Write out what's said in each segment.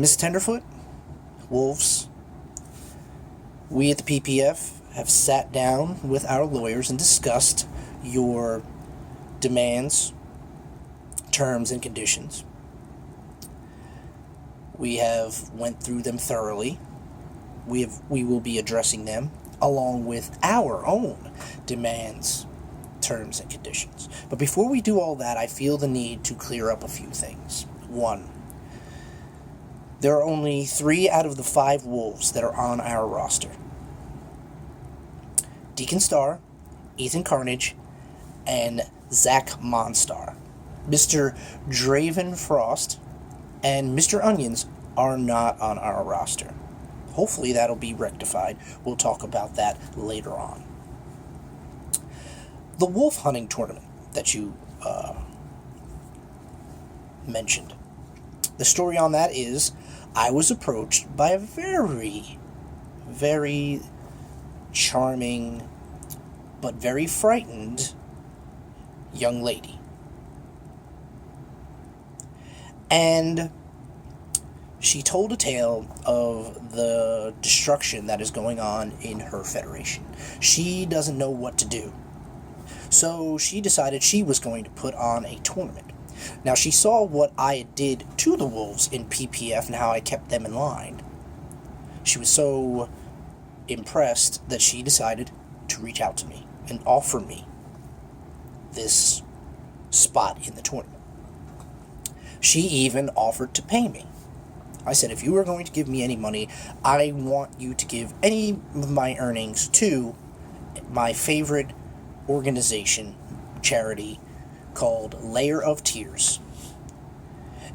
Miss Tenderfoot, Wolves, we at the PPF have sat down with our lawyers and discussed your demands, terms, and conditions. We have went through them thoroughly. We will be addressing them along with our own demands, terms, and conditions. But before we do all that, I feel the need to clear up a few things. One, there are only 3 out of the 5 Wolves that are on our roster. Deacon Star, Ethan Carnage, and Zach Monstar. Mr. Draven Frost and Mr. Onions are not on our roster. Hopefully that'll be rectified. We'll talk about that later on. The wolf hunting tournament that you mentioned. The story on that is I was approached by a very, very charming but very frightened young lady. And she told a tale of the destruction that is going on in her federation. She doesn't know what to do. So she decided she was going to put on a tournament. Now she saw what I did to the Wolves in PPF and how I kept them in line. She was so impressed that she decided to reach out to me and offer me this spot in the tournament. She even offered to pay me. I said, if you are going to give me any money, I want you to give any of my earnings to my favorite organization, charity, called Layer of Tears.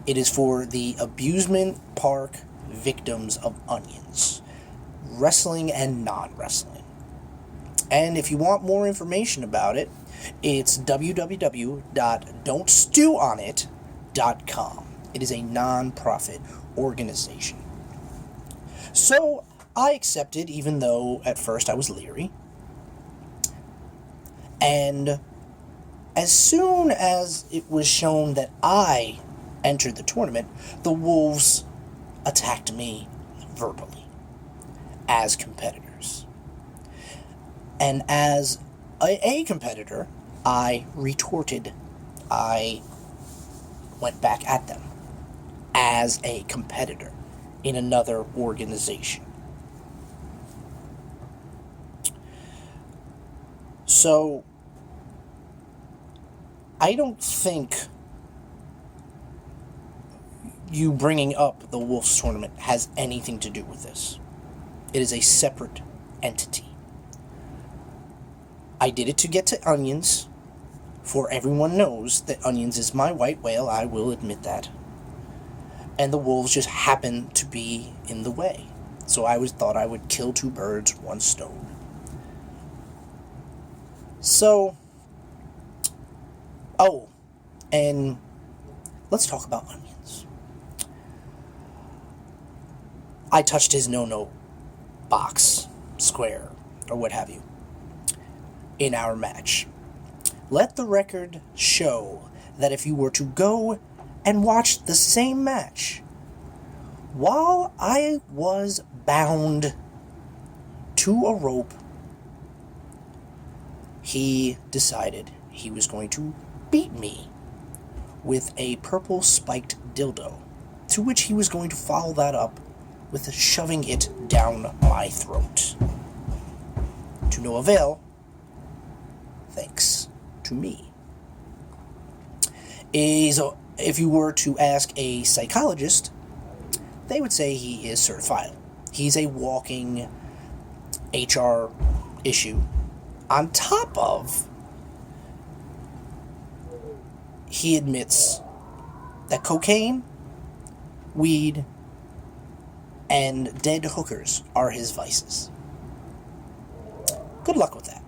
It is for the abusement park victims of onions, wrestling and non-wrestling. And if you want more information about it, it's www.don'tstewonit.com. It is a non-profit organization. So I accepted, even though at first I was leery. And as soon as it was shown that I entered the tournament, the Wolves attacked me verbally as competitors. And as a competitor, I retorted. I went back at them as a competitor in another organization. So, I don't think you bringing up the Wolves tournament has anything to do with this. It is a separate entity. I did it to get to Onions, for everyone knows that Onions is my white whale, I will admit that. And the Wolves just happened to be in the way. So I thought I would kill 2 birds, 1 stone. So, and let's talk about Onions. I touched his no-no box, square, or what have you, in our match. Let the record show that if you were to go and watch the same match, while I was bound to a rope, he decided he was going to beat me with a purple spiked dildo, to which he was going to follow that up with shoving it down my throat. To no avail, thanks to me. If you were to ask a psychologist, they would say he is certified. He's a walking HR issue. On top of, he admits that cocaine, weed, and dead hookers are his vices. Good luck with that.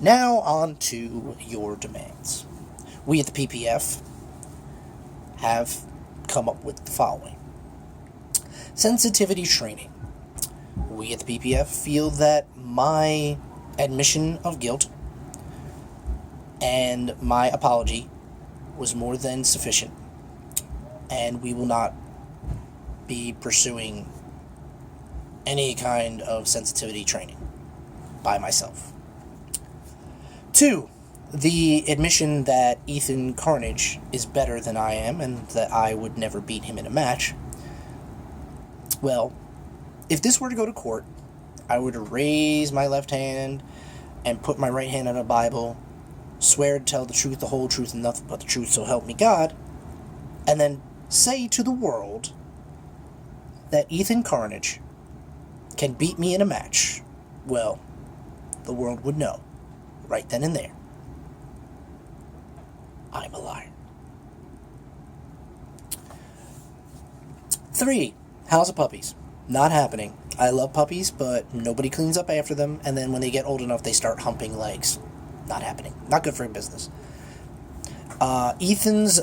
Now on to your demands. We at the PPF have come up with the following. Sensitivity training. We at the PPF feel that my admission of guilt and my apology was more than sufficient, and we will not be pursuing any kind of sensitivity training by myself. 2, the admission that Ethan Carnage is better than I am and that I would never beat him in a match. Well, if this were to go to court, I would raise my left hand and put my right hand on a Bible, swear to tell the truth, the whole truth, and nothing but the truth, so help me God, and then say to the world that Ethan Carnage can beat me in a match. Well, the world would know right then and there I'm a liar. 3, House of Puppies. Not happening. I love puppies, but nobody cleans up after them, and then when they get old enough, they start humping legs. Not happening. Not good for business. Ethan's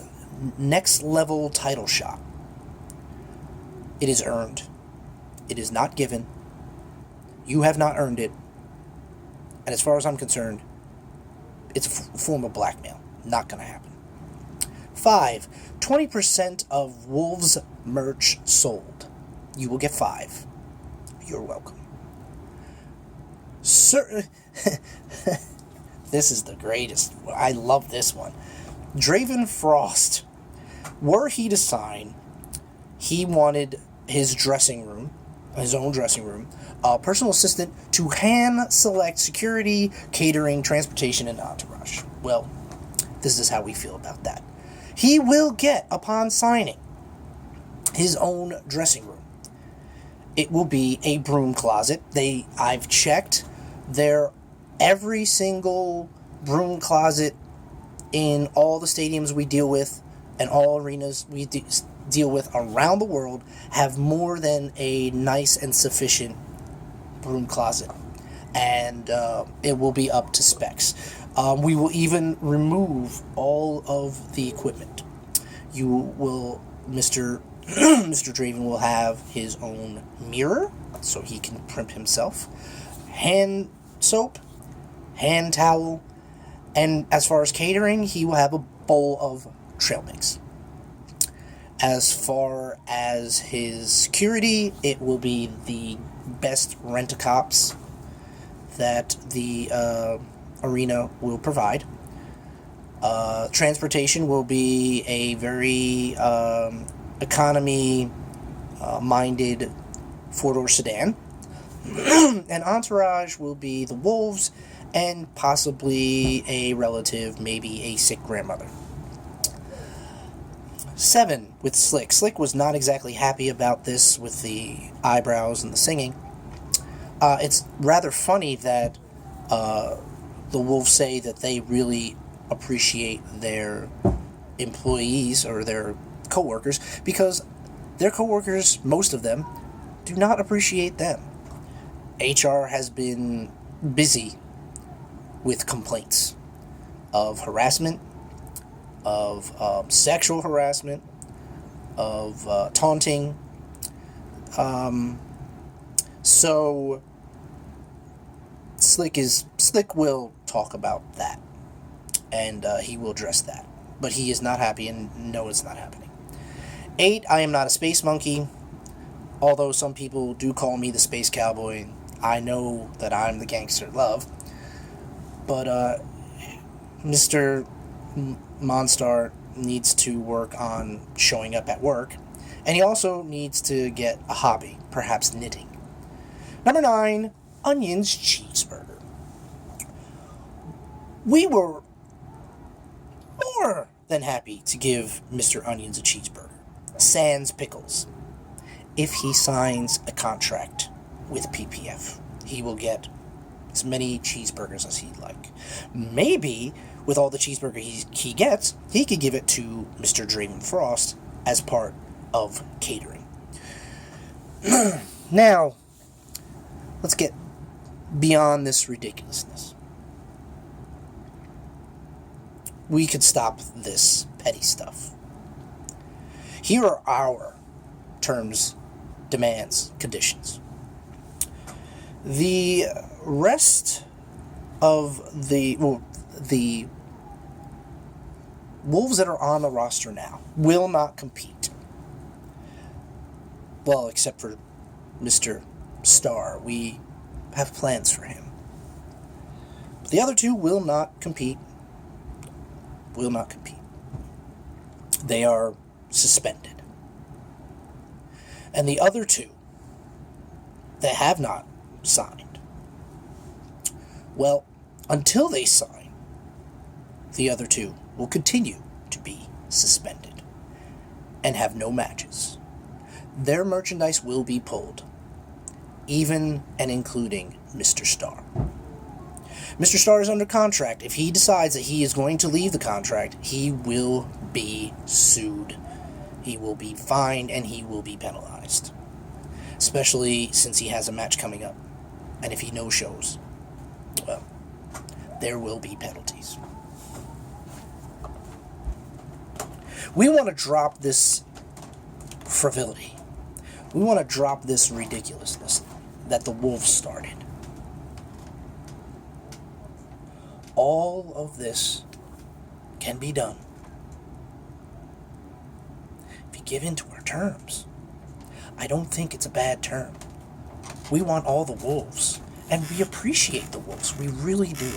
next level title shot. It is earned. It is not given. You have not earned it. And as far as I'm concerned, it's a form of blackmail. Not going to happen. 5, 20% of Wolves merch sold. You will get 5. You're welcome. Sir, this is the greatest. I love this one. Draven Frost. Were he to sign, he wanted his dressing room, his own dressing room, a personal assistant to hand select security, catering, transportation, and entourage. Well, this is how we feel about that. He will get, upon signing, his own dressing room. It will be a broom closet. I've checked. Every single broom closet in all the stadiums we deal with and all arenas we deal with around the world have more than a nice and sufficient broom closet. And it will be up to specs. We will even remove all of the equipment. Mr. Draven will have his own mirror, so he can primp himself, hand soap, hand towel, and as far as catering, he will have a bowl of trail mix. As far as his security, it will be the best rent-a-cops that the arena will provide. Transportation will be a very economy-minded four-door sedan. And entourage will be the Wolves and possibly a relative, maybe a sick grandmother. 7, with Slick. Slick was not exactly happy about this with the eyebrows and the singing. It's rather funny that the Wolves say that they really appreciate their employees or their co-workers, because their co-workers, most of them, do not appreciate them. HR has been busy with complaints of harassment, of sexual harassment, of taunting. So Slick will talk about that, and he will address that. But he is not happy, and no, it's not happening. 8, I am not a space monkey, although some people do call me the space cowboy. I know that I'm the gangster love, but Mr. Monstar needs to work on showing up at work, and he also needs to get a hobby, perhaps knitting. Number 9, Onions Cheeseburger. We were more than happy to give Mr. Onions a cheeseburger, sans pickles. If he signs a contract with PPF, he will get as many cheeseburgers as he'd like. Maybe with all the cheeseburger he gets, he could give it to Mr. Draven Frost as part of catering. Now, let's get beyond this ridiculousness. We could stop this petty stuff. Here are our terms, demands, conditions. The rest of the Wolves that are on the roster now will not compete. Well, except for Mr. Star. We have plans for him. But the other two will not compete. Will not compete. They are suspended. And the other two that have not signed, well, until they sign, the other two will continue to be suspended and have no matches. Their merchandise will be pulled, even and including Mr. Star. Mr. Star is under contract. If he decides that he is going to leave the contract, he will be sued. He will be fined and he will be penalized. Especially since he has a match coming up. And if he no-shows, well, there will be penalties. We want to drop this frivolity. We want to drop this ridiculousness that the Wolves started. All of this can be done if you give in to our terms. I don't think it's a bad term. We want all the Wolves, and we appreciate the Wolves. We really do.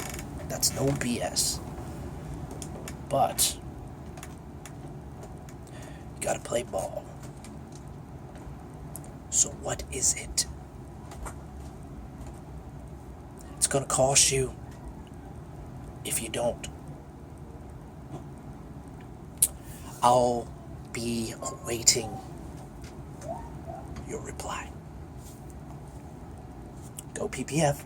That's no BS. But you gotta play ball. So what is it? It's gonna cost you if you don't. I'll be awaiting your reply. Go PPF.